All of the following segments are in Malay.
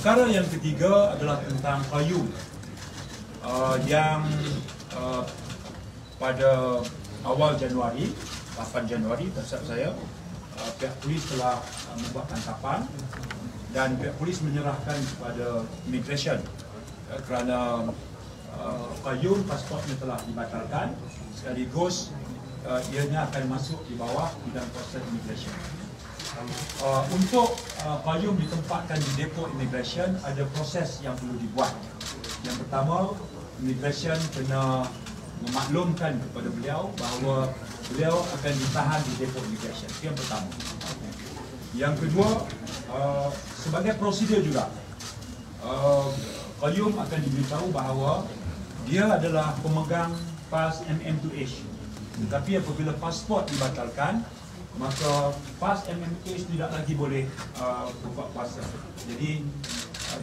Perkara yang ketiga adalah tentang payung yang pada awal Januari, 8 Januari tersilap saya, pihak polis telah membuat tangkapan dan pihak polis menyerahkan kepada immigration kerana payung pasportnya telah dibatalkan, sekaligus ianya akan masuk di bawah bidang proses immigration. Untuk payung ditempatkan di depo immigration, ada proses yang perlu dibuat. Yang pertama, immigration kena memaklumkan kepada beliau bahawa beliau akan ditahan di depo immigration. Itu yang pertama. Yang kedua, sebagai prosedur juga, payung akan diberitahu bahawa dia adalah pemegang PAS MM2H. Tetapi apabila pasport dibatalkan, maka PAS MM2H tidak lagi boleh berbuat kuasa. Jadi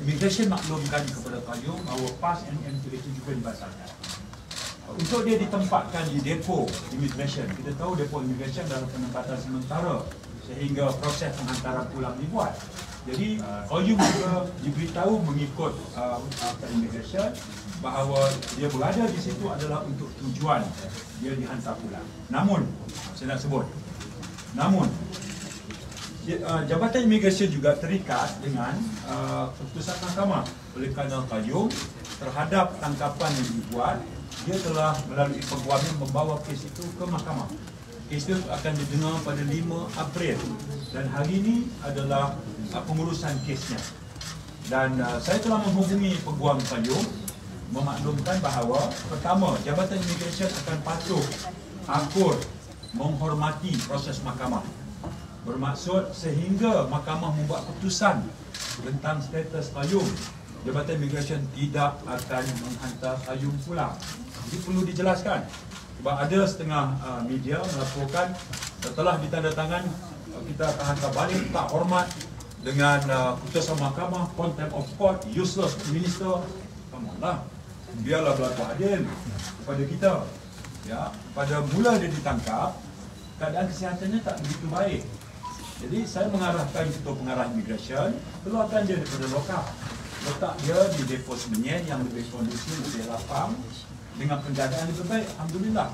immigration maklumkan kepada payung bahawa PAS MM2H itu juga dibatalkan. Untuk dia ditempatkan di depo immigration, kita tahu depo immigration adalah penempatan sementara sehingga proses penghantaran pulang dibuat. Jadi payung juga diberitahu mengikut immigration bahawa dia berada di situ adalah untuk tujuan dia dihantar pulang. Namun, saya nak sebut, Jabatan Imigresen juga terikat dengan keputusan mahkamah. Oleh kerana payung terhadap tangkapan yang dibuat, dia telah melalui peguam membawa kes itu ke mahkamah. Kes itu akan didengar pada 5 April dan hari ini adalah pengurusan kesnya. Dan saya telah menghubungi peguam payung memaklumkan bahawa pertama, Jabatan Imigresen akan patuh, akur, menghormati proses mahkamah. Bermaksud sehingga mahkamah membuat keputusan tentang status payung, Jabatan Imigresen tidak akan menghantar payung pulang. Jadi perlu dijelaskan. Sebab ada setengah media melaporkan setelah ditandatangan kita akan hantar balik, tak hormat dengan keputusan mahkamah, contempt of court, useless minister. Come on lah, biarlah berlaku adil kepada kita. Ya, pada mula dia ditangkap, keadaan kesihatannya tak begitu baik. Jadi saya mengarahkan ketua pengarah immigration, keluarkan dia daripada lokap, letak dia di depo Semenyih yang lebih kondusif, lebih lapang, dengan penjagaan lebih baik. Alhamdulillah.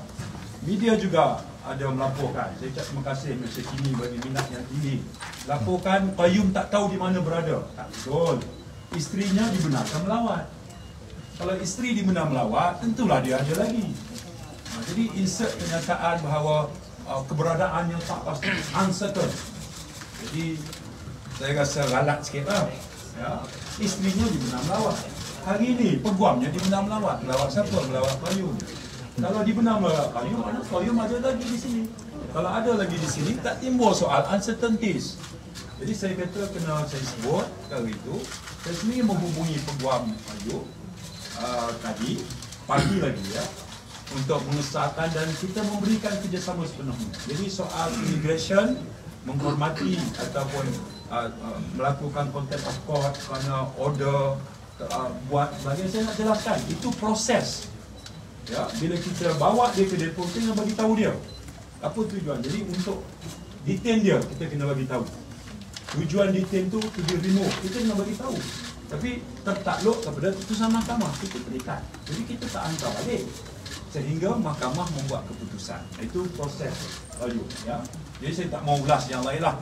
Media juga ada melaporkan. Saya ucap terima kasih Malaysia Kini bagi minat yang tinggi. Laporkan payung tak tahu di mana berada. Tak betul. Isterinya dibenarkan melawat. Kalau isteri dibenarkan melawat, tentulah dia ada lagi. Jadi insert kenyataan bahawa keberadaannya tak pasti, uncertain. Jadi saya rasa ralat sikit lah. Ya. Isterinya dibenarkan melawat. Hari ini peguamnya dibenarkan melawat. Melawat siapa? Melawat payung. Kalau dibenarkan melawat payung, mana payung ada lagi di sini. Kalau ada lagi di sini, tak timbul soal uncertainties. Jadi saya kata kena saya sebut perkara itu. Saya sendiri menghubungi peguam payung tadi, pagi lagi ya, untuk mengesahkan dan kita memberikan kerjasama sepenuhnya. Jadi soal immigration, menghormati ataupun melakukan contempt of court kerana order buat sebagainya, saya nak jelaskan itu proses. Ya, bila kita bawa dia ke depo, kita kena bagi tahu dia apa tujuan. Jadi untuk detain dia, kita kena bagi tahu tujuan detain tu, tujuan remove, kita kena bagi tahu. Tapi tertakluk kepada keputusan mahkamah, kita terikat. Jadi kita tak hantar balik sehingga mahkamah membuat keputusan. Itu proses payung. Ya. Jadi saya tak mau ulas yang lain lah.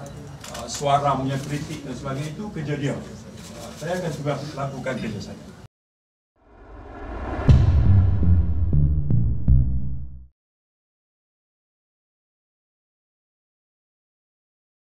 Suara punya kritik dan sebagainya itu kerja dia. Saya akan juga lakukan kerja saya.